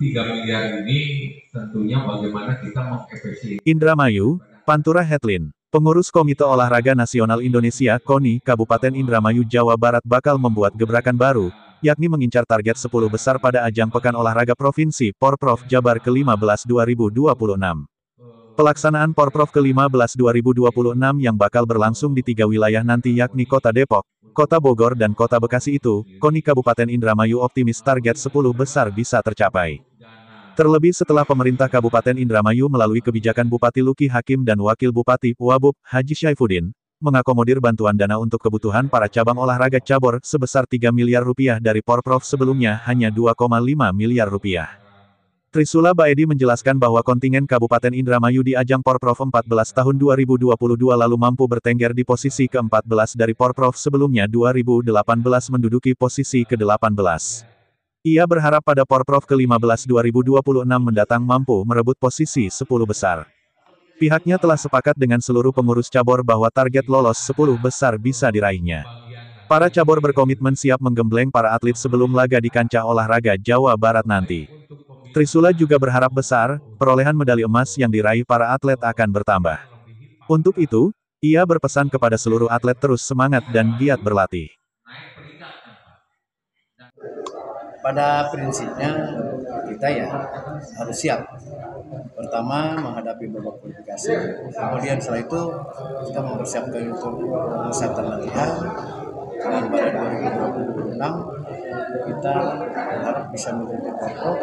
3 miliar ini tentunya bagaimana kita mengefisiensi. Indramayu, Pantura Headline. Pengurus Komite Olahraga Nasional Indonesia (KONI) Kabupaten Indramayu, Jawa Barat bakal membuat gebrakan baru, yakni mengincar target 10 besar pada ajang Pekan Olahraga Provinsi Porprov Jabar ke-15 2026. Pelaksanaan Porprov ke-15 2026 yang bakal berlangsung di 3 wilayah nanti yakni Kota Depok, Kota Bogor dan Kota Bekasi itu, KONI Kabupaten Indramayu optimis target 10 besar bisa tercapai. Terlebih setelah pemerintah Kabupaten Indramayu melalui kebijakan Bupati Luki Hakim dan Wakil Bupati Wabub, Haji Syaifuddin, mengakomodir bantuan dana untuk kebutuhan para cabang olahraga cabur sebesar 3 miliar rupiah dari Porprov sebelumnya hanya 2,5 miliar rupiah. Trisula Baedi menjelaskan bahwa kontingen Kabupaten Indramayu di ajang Porprov 14 tahun 2022 lalu mampu bertengger di posisi ke-14 dari Porprov sebelumnya 2018 menduduki posisi ke-18. Ia berharap pada Porprov ke-15 2026 mendatang mampu merebut posisi 10 besar. Pihaknya telah sepakat dengan seluruh pengurus cabur bahwa target lolos 10 besar bisa diraihnya. Para cabur berkomitmen siap menggembleng para atlet sebelum laga di kancah olahraga Jawa Barat nanti. Trisula juga berharap besar, perolehan medali emas yang diraih para atlet akan bertambah. Untuk itu, ia berpesan kepada seluruh atlet terus semangat dan giat berlatih. Pada prinsipnya kita harus siap. Pertama menghadapi babak kualifikasi, kemudian setelah itu kita mempersiapkan untuk pemusatan latihan. Dan pada 2026 kita berharap bisa menjadi Porprov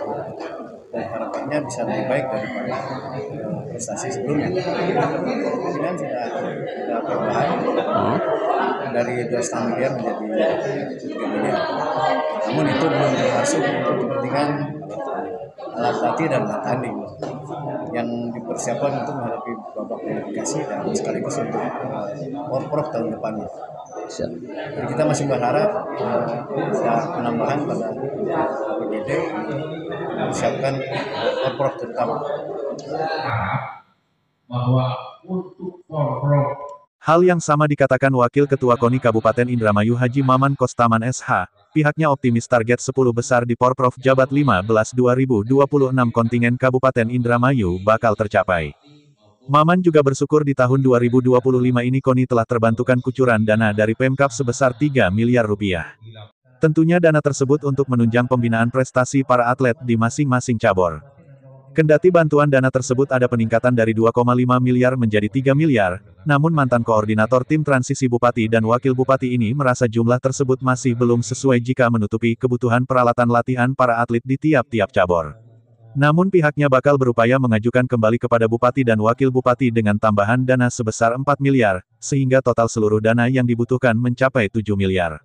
dan harapannya bisa lebih baik daripada prestasi sebelumnya. Kemungkinan sudah perubahan dari 2,5 miliar menjadi 3 miliar. Namun itu belum termasuk untuk kepentingan alat latih dan alat tanding yang dipersiapkan untuk menghadapi babak kualifikasi dan sekaligus untuk Porprov tahun depannya. Jadi kita masih berharap ada penambahan pada APBD mempersiapkan Porprov terutama. Bahwa untuk Porprov. Hal yang sama dikatakan Wakil Ketua KONI Kabupaten Indramayu Haji Maman Kostaman SH. Pihaknya optimis target 10 besar di Porprov Jabar 15 2026 kontingen Kabupaten Indramayu bakal tercapai. Maman juga bersyukur di tahun 2025 ini KONI telah terbantukan kucuran dana dari Pemkab sebesar 3 miliar rupiah. Tentunya dana tersebut untuk menunjang pembinaan prestasi para atlet di masing-masing cabur. Kendati bantuan dana tersebut ada peningkatan dari 2,5 miliar menjadi 3 miliar, namun mantan koordinator tim transisi Bupati dan Wakil Bupati ini merasa jumlah tersebut masih belum sesuai jika menutupi kebutuhan peralatan latihan para atlet di tiap-tiap cabur. Namun pihaknya bakal berupaya mengajukan kembali kepada Bupati dan Wakil Bupati dengan tambahan dana sebesar 4 miliar, sehingga total seluruh dana yang dibutuhkan mencapai 7 miliar.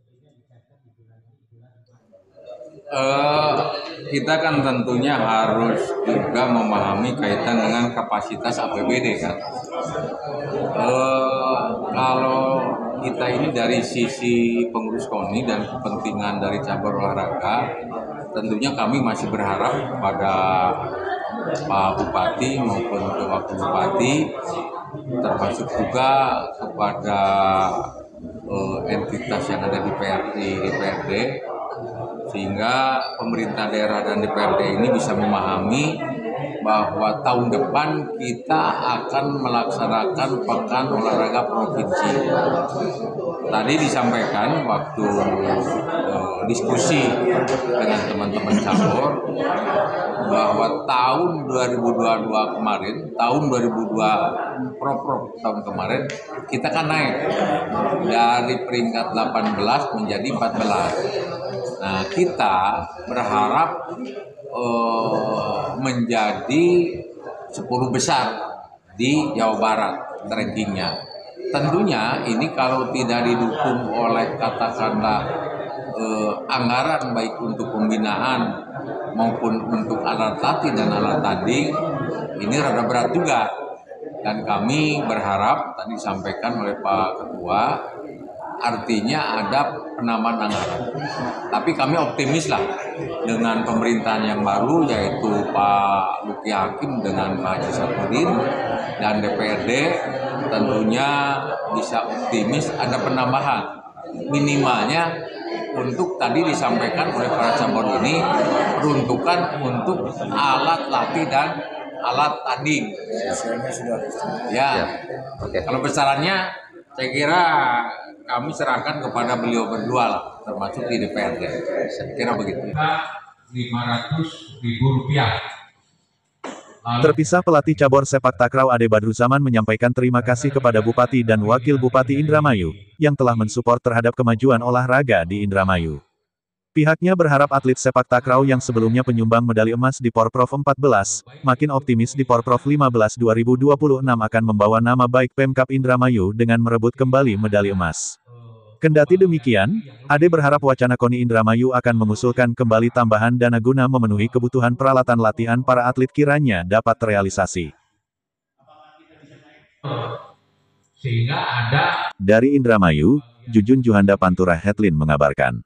Kita kan tentunya harus juga memahami kaitan dengan kapasitas APBD kan. Kalau kita ini dari sisi pengurus KONI dan kepentingan dari cabur olahraga, tentunya kami masih berharap kepada Pak Bupati maupun ke Wakil Bupati, termasuk juga kepada entitas yang ada di DPRD, sehingga pemerintah daerah dan DPRD ini bisa memahami bahwa tahun depan kita akan melaksanakan Pekan Olahraga Provinsi. Tadi disampaikan waktu diskusi dengan teman-teman cabur bahwa tahun 2022 kemarin, tahun 2002 Porprov tahun kemarin, kita kan naik dari peringkat 18 menjadi 14. Nah, kita berharap menjadi 10 besar di Jawa Barat rankingnya. Tentunya ini kalau tidak didukung oleh katakanlah anggaran baik untuk pembinaan maupun untuk alat latih dan alat tanding, ini rada berat juga. Dan kami berharap, tadi disampaikan oleh Pak Ketua, artinya ada penambahan anggaran. Tapi kami optimis lah dengan pemerintahan yang baru, yaitu Pak Luki Hakim dengan Pak Haji Syaifuddin dan DPRD, tentunya bisa optimis ada penambahan. Minimalnya untuk tadi disampaikan oleh para cabur ini peruntukan untuk alat latih dan alat tanding. Hasilnya sudah. Ya, Oke. kalau besarannya saya kira kami serahkan kepada beliau berdua lah, termasuk di DPRD. Saya kira begitu. Rp500.000. Terpisah, pelatih cabur sepak takraw Ade Badruzaman menyampaikan terima kasih kepada Bupati dan Wakil Bupati Indramayu, yang telah mensupport terhadap kemajuan olahraga di Indramayu. Pihaknya berharap atlet sepak takraw yang sebelumnya penyumbang medali emas di Porprov 14, makin optimis di Porprov 15 2026 akan membawa nama baik Pemkab Indramayu dengan merebut kembali medali emas. Kendati demikian, Ade berharap wacana KONI Indramayu akan mengusulkan kembali tambahan dana guna memenuhi kebutuhan peralatan latihan para atlet kiranya dapat terrealisasi. Sehingga ada Dari Indramayu, Jujun Juhanda Pantura Headline mengabarkan.